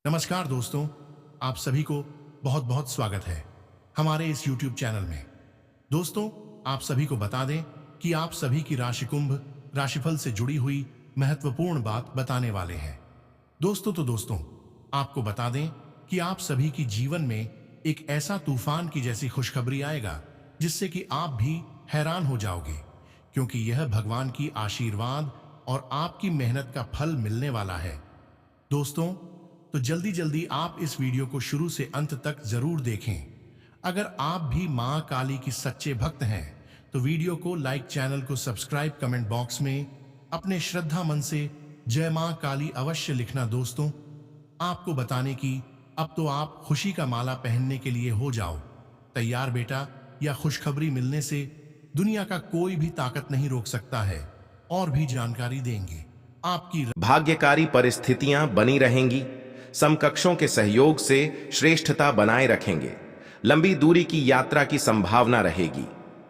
नमस्कार दोस्तों, आप सभी को बहुत बहुत स्वागत है हमारे इस YouTube चैनल में। दोस्तों, आप सभी को बता दें कि आप सभी की राशि कुंभ राशिफल से जुड़ी हुई महत्वपूर्ण बात बताने वाले हैं। दोस्तों, आपको बता दें कि आप सभी की जीवन में एक ऐसा तूफान की जैसी खुशखबरी आएगा जिससे कि आप भी हैरान हो जाओगे, क्योंकि यह भगवान की आशीर्वाद और आपकी मेहनत का फल मिलने वाला है। दोस्तों, तो जल्दी जल्दी आप इस वीडियो को शुरू से अंत तक जरूर देखें। अगर आप भी मां काली की सच्चे भक्त हैं तो वीडियो को लाइक, चैनल को सब्सक्राइब, कमेंट बॉक्स में अपने श्रद्धा मन से जय मां काली अवश्य लिखना। दोस्तों, आपको बताने की अब तो आप खुशी का माला पहनने के लिए हो जाओ तैयार बेटा। या खुशखबरी मिलने से दुनिया का कोई भी ताकत नहीं रोक सकता है। और भी जानकारी देंगे आपकी भाग्यकारी परिस्थितियां बनी रहेंगी। समकक्षों के सहयोग से श्रेष्ठता बनाए रखेंगे। लंबी दूरी की यात्रा की संभावना रहेगी।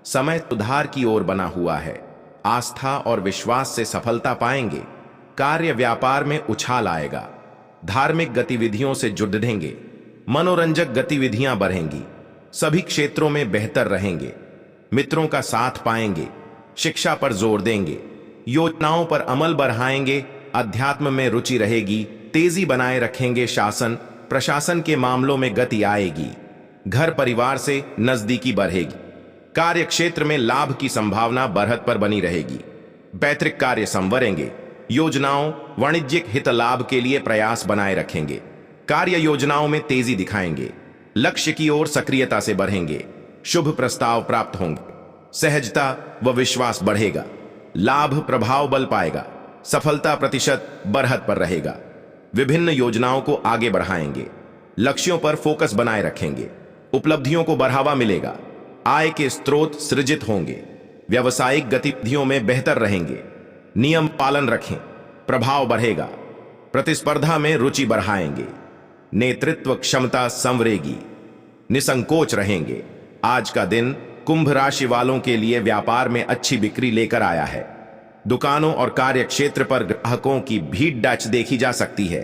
समय सुधार की ओर बना हुआ है। आस्था और विश्वास से सफलता पाएंगे। कार्य व्यापार में उछाल आएगा। धार्मिक गतिविधियों से जुड़ेंगे। मनोरंजक गतिविधियां बढ़ेंगी। सभी क्षेत्रों में बेहतर रहेंगे। मित्रों का साथ पाएंगे। शिक्षा पर जोर देंगे। योजनाओं पर अमल बढ़ाएंगे। अध्यात्म में रुचि रहेगी। तेजी बनाए रखेंगे। शासन प्रशासन के मामलों में गति आएगी। घर परिवार से नजदीकी बढ़ेगी। कार्य क्षेत्र में लाभ की संभावना बढ़त पर बनी रहेगी। पैतृक कार्य संवरेंगे। योजनाओं वाणिज्यिक हित लाभ के लिए प्रयास बनाए रखेंगे। कार्य योजनाओं में तेजी दिखाएंगे। लक्ष्य की ओर सक्रियता से बढ़ेंगे। शुभ प्रस्ताव प्राप्त होंगे। सहजता व विश्वास बढ़ेगा। लाभ प्रभाव बल पाएगा। सफलता प्रतिशत बढ़त पर रहेगा। विभिन्न योजनाओं को आगे बढ़ाएंगे। लक्ष्यों पर फोकस बनाए रखेंगे। उपलब्धियों को बढ़ावा मिलेगा। आय के स्रोत सृजित होंगे। व्यावसायिक गतिविधियों में बेहतर रहेंगे। नियम पालन रखें। प्रभाव बढ़ेगा। प्रतिस्पर्धा में रुचि बढ़ाएंगे। नेतृत्व क्षमता संवरेगी। निसंकोच रहेंगे। आज का दिन कुंभ राशि वालों के लिए व्यापार में अच्छी बिक्री लेकर आया है। दुकानों और कार्य क्षेत्र पर ग्राहकों की भीड़ डच देखी जा सकती है।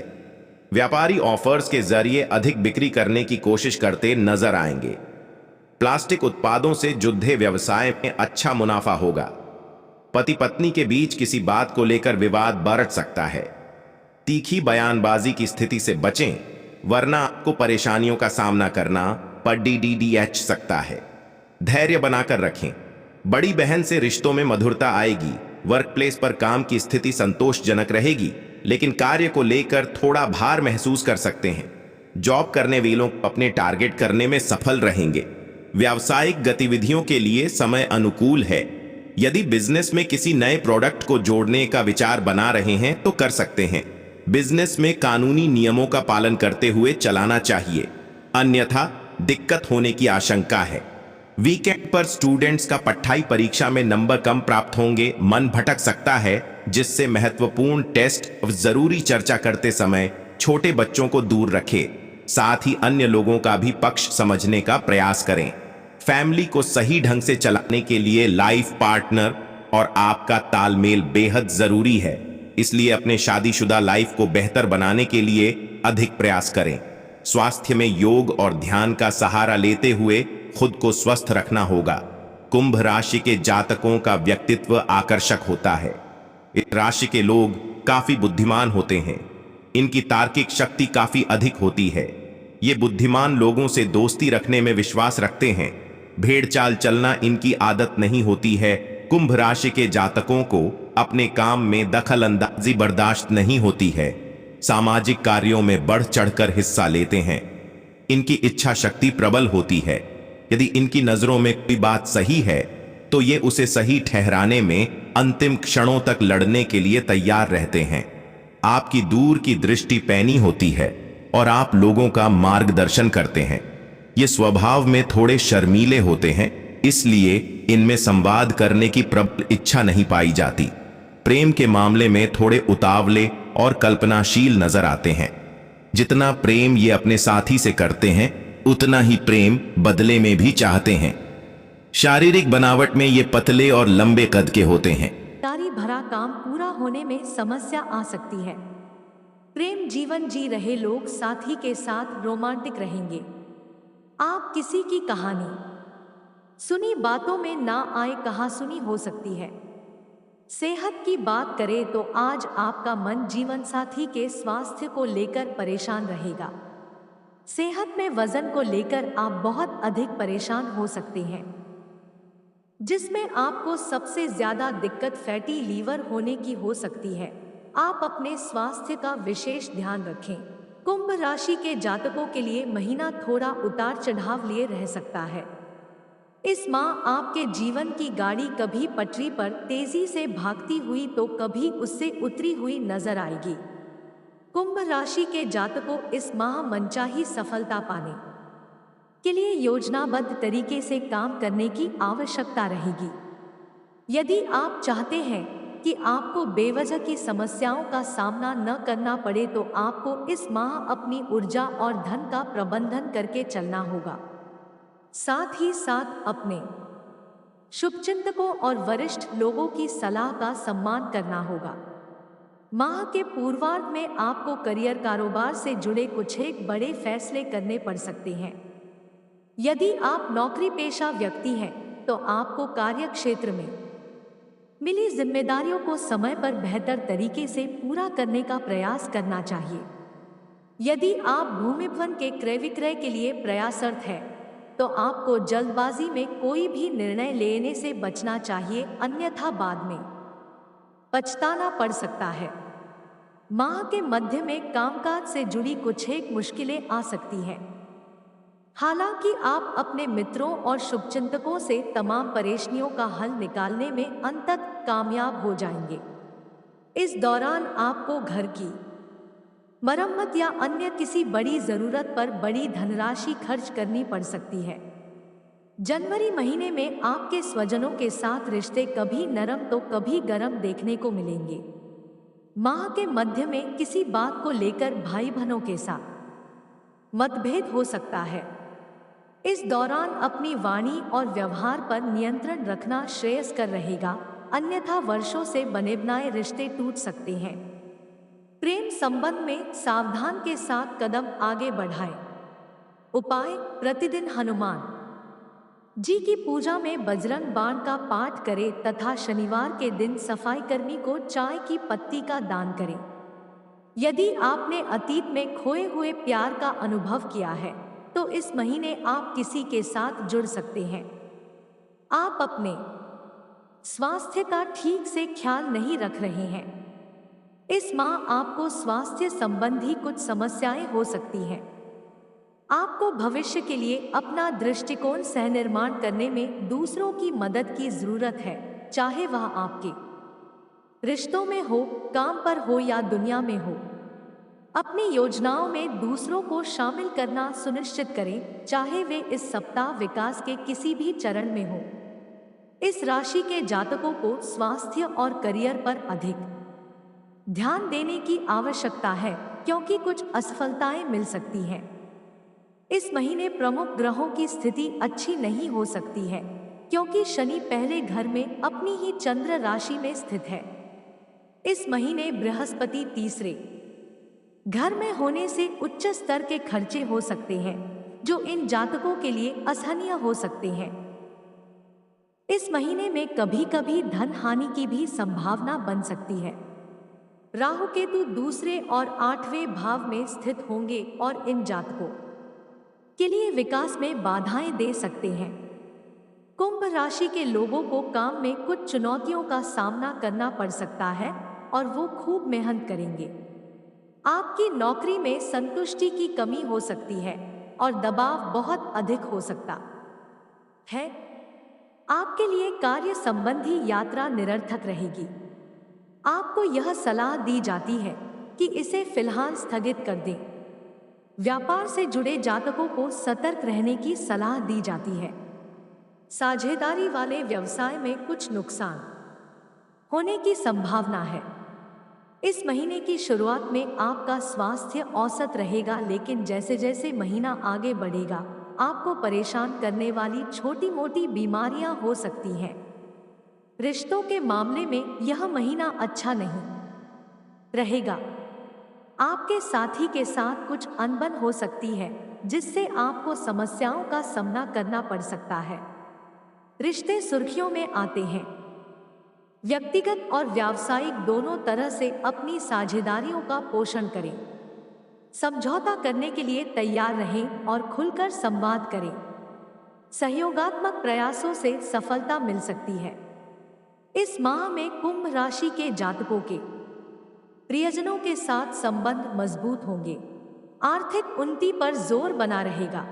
व्यापारी ऑफर्स के जरिए अधिक बिक्री करने की कोशिश करते नजर आएंगे। प्लास्टिक उत्पादों से जुड़े व्यवसाय में अच्छा मुनाफा होगा। पति पत्नी के बीच किसी बात को लेकर विवाद बढ़ सकता है। तीखी बयानबाजी की स्थिति से बचें, वरना आपको परेशानियों का सामना करना पड़ सकता है। धैर्य बनाकर रखें। बड़ी बहन से रिश्तों में मधुरता आएगी। वर्क प्लेस पर काम की स्थिति संतोषजनक रहेगी, लेकिन कार्य को लेकर थोड़ा भार महसूस कर सकते हैं। जॉब करने वालों अपने टारगेट करने में सफल रहेंगे। व्यावसायिक गतिविधियों के लिए समय अनुकूल है। यदि बिजनेस में किसी नए प्रोडक्ट को जोड़ने का विचार बना रहे हैं तो कर सकते हैं। बिजनेस में कानूनी नियमों का पालन करते हुए चलाना चाहिए, अन्यथा दिक्कत होने की आशंका है। वीकेंड पर स्टूडेंट्स का पढ़ाई परीक्षा में नंबर कम प्राप्त होंगे। मन भटक सकता है, जिससे महत्वपूर्ण टेस्ट और जरूरी चर्चा करते समय छोटे बच्चों को दूर रखें। साथ ही अन्य लोगों का भी पक्ष समझने का प्रयास करें। फैमिली को सही ढंग से चलाने के लिए लाइफ पार्टनर और आपका तालमेल बेहद जरूरी है। इसलिए अपने शादीशुदा लाइफ को बेहतर बनाने के लिए अधिक प्रयास करें। स्वास्थ्य में योग और ध्यान का सहारा लेते हुए खुद को स्वस्थ रखना होगा। कुंभ राशि के जातकों का व्यक्तित्व आकर्षक होता है। इस राशि के लोग काफी बुद्धिमान होते हैं। इनकी तार्किक शक्ति काफी अधिक होती है। ये बुद्धिमान लोगों से दोस्ती रखने में विश्वास रखते हैं। भेड़ चाल चलना इनकी आदत नहीं होती है। कुंभ राशि के जातकों को अपने काम में दखल अंदाजी बर्दाश्त नहीं होती है। सामाजिक कार्यों में बढ़ चढ़कर हिस्सा लेते हैं। इनकी इच्छा शक्ति प्रबल होती है। यदि इनकी नजरों में कोई बात सही है तो ये उसे सही ठहराने में अंतिम क्षणों तक लड़ने के लिए तैयार रहते हैं। आपकी दूर की दृष्टि पैनी होती है और आप लोगों का मार्गदर्शन करते हैं। ये स्वभाव में थोड़े शर्मीले होते हैं, इसलिए इनमें संवाद करने की प्रबल इच्छा नहीं पाई जाती। प्रेम के मामले में थोड़े उतावले और कल्पनाशील नजर आते हैं। जितना प्रेम ये अपने साथी से करते हैं, उतना ही प्रेम बदले में भी चाहते हैं। शारीरिक बनावट में ये पतले और लंबे कद के होते हैं। तारी भरा काम पूरा होने में समस्या आ सकती है। प्रेम जीवन जी रहे लोग साथी के साथ रोमांटिक रहेंगे। आप किसी की कहानी सुनी बातों में ना आए कहासुनी हो सकती है। सेहत की बात करें तो आज आपका मन जीवन साथी के स्वास्थ्य को लेकर परेशान रहेगा। सेहत में वजन को लेकर आप बहुत अधिक परेशान हो सकते हैं, जिसमें आपको सबसे ज्यादा दिक्कत फैटी लीवर होने की हो सकती है। आप अपने स्वास्थ्य का विशेष ध्यान रखें। कुंभ राशि के जातकों के लिए महीना थोड़ा उतार चढ़ाव लिए रह सकता है। इस माह आपके जीवन की गाड़ी कभी पटरी पर तेजी से भागती हुई तो कभी उससे उतरी हुई नजर आएगी। कुंभ राशि के जातकों इस माह मनचाही सफलता पाने के लिए योजनाबद्ध तरीके से काम करने की आवश्यकता रहेगी। यदि आप चाहते हैं कि आपको बेवजह की समस्याओं का सामना न करना पड़े तो आपको इस माह अपनी ऊर्जा और धन का प्रबंधन करके चलना होगा। साथ ही साथ अपने शुभचिंतकों और वरिष्ठ लोगों की सलाह का सम्मान करना होगा। माह के पूर्वार्ध में आपको करियर कारोबार से जुड़े कुछ एक बड़े फैसले करने पड़ सकते हैं। यदि आप नौकरी पेशा व्यक्ति हैं तो आपको कार्य क्षेत्र में मिली जिम्मेदारियों को समय पर बेहतर तरीके से पूरा करने का प्रयास करना चाहिए। यदि आप भूमि भवन के क्रय विक्रय के लिए प्रयासरत है तो आपको जल्दबाजी में कोई भी निर्णय लेने से बचना चाहिए, अन्यथा बाद में पछताना पड़ सकता है। माह के मध्य में कामकाज से जुड़ी कुछ एक मुश्किलें आ सकती हैं। हालांकि आप अपने मित्रों और शुभचिंतकों से तमाम परेशानियों का हल निकालने में अंततः कामयाब हो जाएंगे। इस दौरान आपको घर की मरम्मत या अन्य किसी बड़ी जरूरत पर बड़ी धनराशि खर्च करनी पड़ सकती है। जनवरी महीने में आपके स्वजनों के साथ रिश्ते कभी नरम तो कभी गरम देखने को मिलेंगे। माह के मध्य में किसी बात को लेकर भाई बहनों के साथ मतभेद हो सकता है। इस दौरान अपनी वाणी और व्यवहार पर नियंत्रण रखना श्रेयस्कर रहेगा, अन्यथा वर्षों से बने बनाए रिश्ते टूट सकते हैं। प्रेम संबंध में सावधान के साथ कदम आगे बढ़ाएं। उपाय: प्रतिदिन हनुमान जी की पूजा में बजरंग बाण का पाठ करें तथा शनिवार के दिन सफाई कर्मी को चाय की पत्ती का दान करें। यदि आपने अतीत में खोए हुए प्यार का अनुभव किया है तो इस महीने आप किसी के साथ जुड़ सकते हैं। आप अपने स्वास्थ्य का ठीक से ख्याल नहीं रख रहे हैं। इस माह आपको स्वास्थ्य संबंधी कुछ समस्याएं हो सकती हैं। आपको भविष्य के लिए अपना दृष्टिकोण सह निर्माण करने में दूसरों की मदद की जरूरत है, चाहे वह आपके रिश्तों में हो, काम पर हो या दुनिया में हो। अपनी योजनाओं में दूसरों को शामिल करना सुनिश्चित करें, चाहे वे इस सप्ताह विकास के किसी भी चरण में हो। इस राशि के जातकों को स्वास्थ्य और करियर पर अधिक ध्यान देने की आवश्यकता है, क्योंकि कुछ असफलताएं मिल सकती हैं। इस महीने प्रमुख ग्रहों की स्थिति अच्छी नहीं हो सकती है, क्योंकि शनि पहले घर में अपनी ही चंद्र राशि में स्थित है। इस महीने बृहस्पति तीसरे घर में होने से उच्च स्तर के खर्चे हो सकते हैं, जो इन जातकों के लिए असहनीय हो सकते हैं। इस महीने में कभी कभी धन हानि की भी संभावना बन सकती है। राहु केतु दूसरे और 8वें भाव में स्थित होंगे और इन जातकों के लिए विकास में बाधाएं दे सकते हैं। कुंभ राशि के लोगों को काम में कुछ चुनौतियों का सामना करना पड़ सकता है और वो खूब मेहनत करेंगे। आपकी नौकरी में संतुष्टि की कमी हो सकती है और दबाव बहुत अधिक हो सकता है। आपके लिए कार्य संबंधी यात्रा निरर्थक रहेगी। आपको यह सलाह दी जाती है कि इसे फिलहाल स्थगित कर दें। व्यापार से जुड़े जातकों को सतर्क रहने की सलाह दी जाती है। साझेदारी वाले व्यवसाय में कुछ नुकसान होने की संभावना है। इस महीने की शुरुआत में आपका स्वास्थ्य औसत रहेगा, लेकिन जैसे जैसे महीना आगे बढ़ेगा आपको परेशान करने वाली छोटी मोटी बीमारियां हो सकती हैं। रिश्तों के मामले में यह महीना अच्छा नहीं रहेगा। आपके साथी के साथ कुछ अनबन हो सकती है, जिससे आपको समस्याओं का सामना करना पड़ सकता है। रिश्ते सुर्खियों में आते हैं। व्यक्तिगत और व्यावसायिक दोनों तरह से अपनी साझेदारियों का पोषण करें। समझौता करने के लिए तैयार रहें और खुलकर संवाद करें। सहयोगात्मक प्रयासों से सफलता मिल सकती है। इस माह में कुंभ राशि के जातकों के प्रियजनों के साथ संबंध मजबूत होंगे। आर्थिक उन्नति पर जोर बना रहेगा।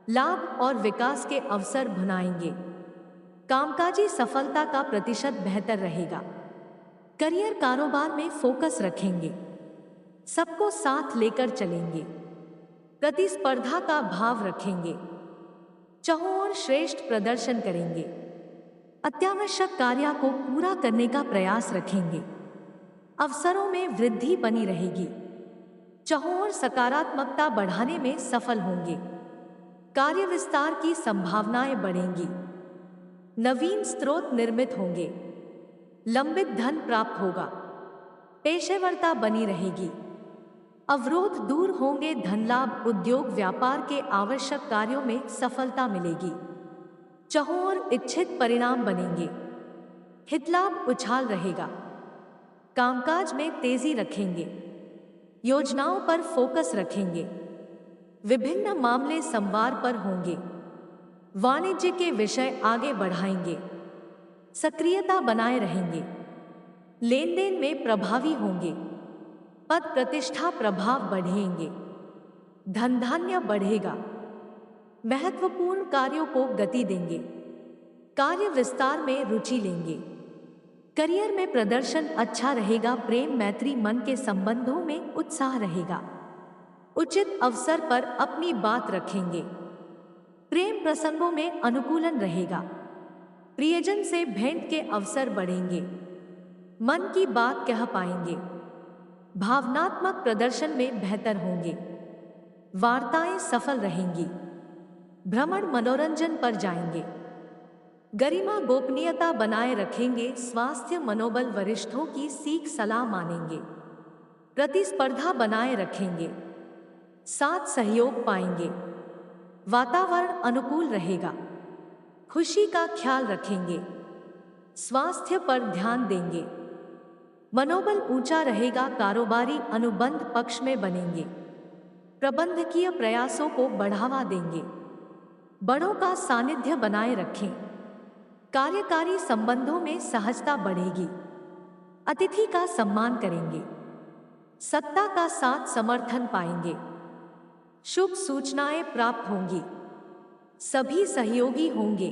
लाभ और विकास के अवसर भुनाएंगे। कामकाजी सफलता का प्रतिशत बेहतर रहेगा। करियर कारोबार में फोकस रखेंगे। सबको साथ लेकर चलेंगे। प्रतिस्पर्धा का भाव रखेंगे। चाहों और श्रेष्ठ प्रदर्शन करेंगे। अत्यावश्यक कार्य को पूरा करने का प्रयास रखेंगे। अवसरों में वृद्धि बनी रहेगी। चाहों और सकारात्मकता बढ़ाने में सफल होंगे। कार्य विस्तार की संभावनाएं बढ़ेंगी। नवीन स्रोत निर्मित होंगे। लंबित धन प्राप्त होगा। पेशेवरता बनी रहेगी। अवरोध दूर होंगे। धन लाभ, उद्योग व्यापार के आवश्यक कार्यों में सफलता मिलेगी। चाहों और इच्छित परिणाम बनेंगे। हितलाभ उछाल रहेगा। कामकाज में तेजी रखेंगे। योजनाओं पर फोकस रखेंगे। विभिन्न मामले संवार पर होंगे। वाणिज्य के विषय आगे बढ़ाएंगे। सक्रियता बनाए रहेंगे। लेन देन में प्रभावी होंगे। पद प्रतिष्ठा प्रभाव बढ़ेंगे। धन धान्य बढ़ेगा। महत्वपूर्ण कार्यों को गति देंगे। कार्य विस्तार में रुचि लेंगे। करियर में प्रदर्शन अच्छा रहेगा। प्रेम मैत्री मन के संबंधों में उत्साह रहेगा। उचित अवसर पर अपनी बात रखेंगे। प्रेम प्रसंगों में अनुकूलन रहेगा। प्रियजन से भेंट के अवसर बढ़ेंगे। मन की बात कह पाएंगे। भावनात्मक प्रदर्शन में बेहतर होंगे। वार्ताएं सफल रहेंगी। भ्रमण मनोरंजन पर जाएंगे। गरिमा गोपनीयता बनाए रखेंगे। स्वास्थ्य मनोबल, वरिष्ठों की सीख सलाह मानेंगे। प्रतिस्पर्धा बनाए रखेंगे। साथ सहयोग पाएंगे। वातावरण अनुकूल रहेगा। खुशी का ख्याल रखेंगे। स्वास्थ्य पर ध्यान देंगे। मनोबल ऊंचा रहेगा। कारोबारी अनुबंध पक्ष में बनेंगे। प्रबंधकीय प्रयासों को बढ़ावा देंगे। बड़ों का सानिध्य बनाए रखें। कार्यकारी संबंधों में सहजता बढ़ेगी। अतिथि का सम्मान करेंगे। सत्ता का साथ समर्थन पाएंगे। शुभ सूचनाएं प्राप्त होंगी। सभी सहयोगी होंगे।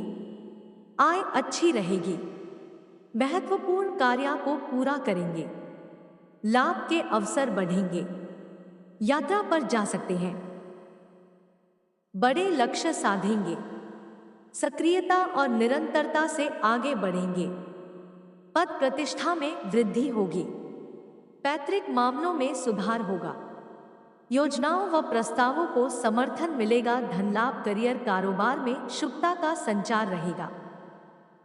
आय अच्छी रहेगी। महत्वपूर्ण कार्य को पूरा करेंगे। लाभ के अवसर बढ़ेंगे। यात्रा पर जा सकते हैं। बड़े लक्ष्य साधेंगे। सक्रियता और निरंतरता से आगे बढ़ेंगे। पद प्रतिष्ठा में वृद्धि होगी। पैतृक मामलों में सुधार होगा। योजनाओं व प्रस्तावों को समर्थन मिलेगा। धन लाभ, करियर कारोबार में शुभता का संचार रहेगा।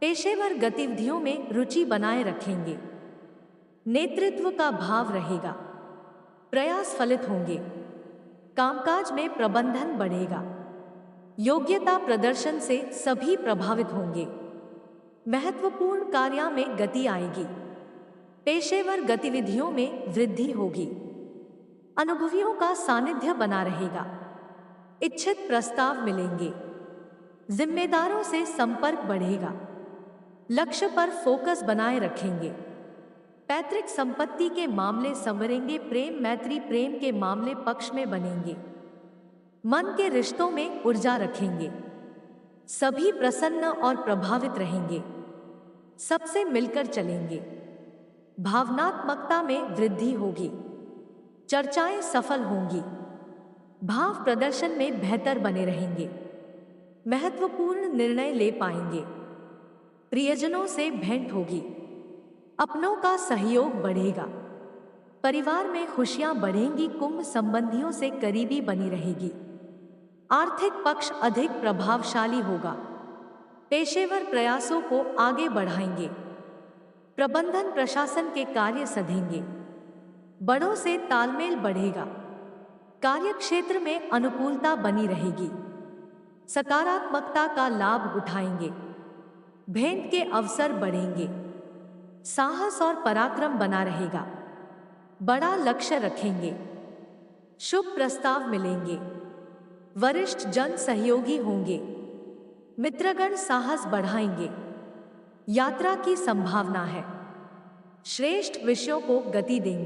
पेशेवर गतिविधियों में रुचि बनाए रखेंगे। नेतृत्व का भाव रहेगा। प्रयास फलित होंगे। कामकाज में प्रबंधन बढ़ेगा। योग्यता प्रदर्शन से सभी प्रभावित होंगे। महत्वपूर्ण कार्य में गति आएगी। पेशेवर गतिविधियों में वृद्धि होगी। अनुभवियों का सानिध्य बना रहेगा। इच्छित प्रस्ताव मिलेंगे। जिम्मेदारों से संपर्क बढ़ेगा। लक्ष्य पर फोकस बनाए रखेंगे। पैतृक संपत्ति के मामले संवरेंगे। प्रेम मैत्री, प्रेम के मामले पक्ष में बनेंगे। मन के रिश्तों में ऊर्जा रखेंगे। सभी प्रसन्न और प्रभावित रहेंगे। सबसे मिलकर चलेंगे। भावनात्मकता में वृद्धि होगी। चर्चाएं सफल होंगी। भाव प्रदर्शन में बेहतर बने रहेंगे। महत्वपूर्ण निर्णय ले पाएंगे। प्रियजनों से भेंट होगी। अपनों का सहयोग बढ़ेगा। परिवार में खुशियां बढ़ेंगी। कुंभ संबंधियों से करीबी बनी रहेगी। आर्थिक पक्ष अधिक प्रभावशाली होगा। पेशेवर प्रयासों को आगे बढ़ाएंगे। प्रबंधन प्रशासन के कार्य सधेंगे। बड़ों से तालमेल बढ़ेगा। कार्यक्षेत्र में अनुकूलता बनी रहेगी। सकारात्मकता का लाभ उठाएंगे। भेंट के अवसर बढ़ेंगे। साहस और पराक्रम बना रहेगा। बड़ा लक्ष्य रखेंगे। शुभ प्रस्ताव मिलेंगे। वरिष्ठ जन सहयोगी होंगे। मित्रगण साहस बढ़ाएंगे। यात्रा की संभावना है। श्रेष्ठ विषयों को गति देंगे।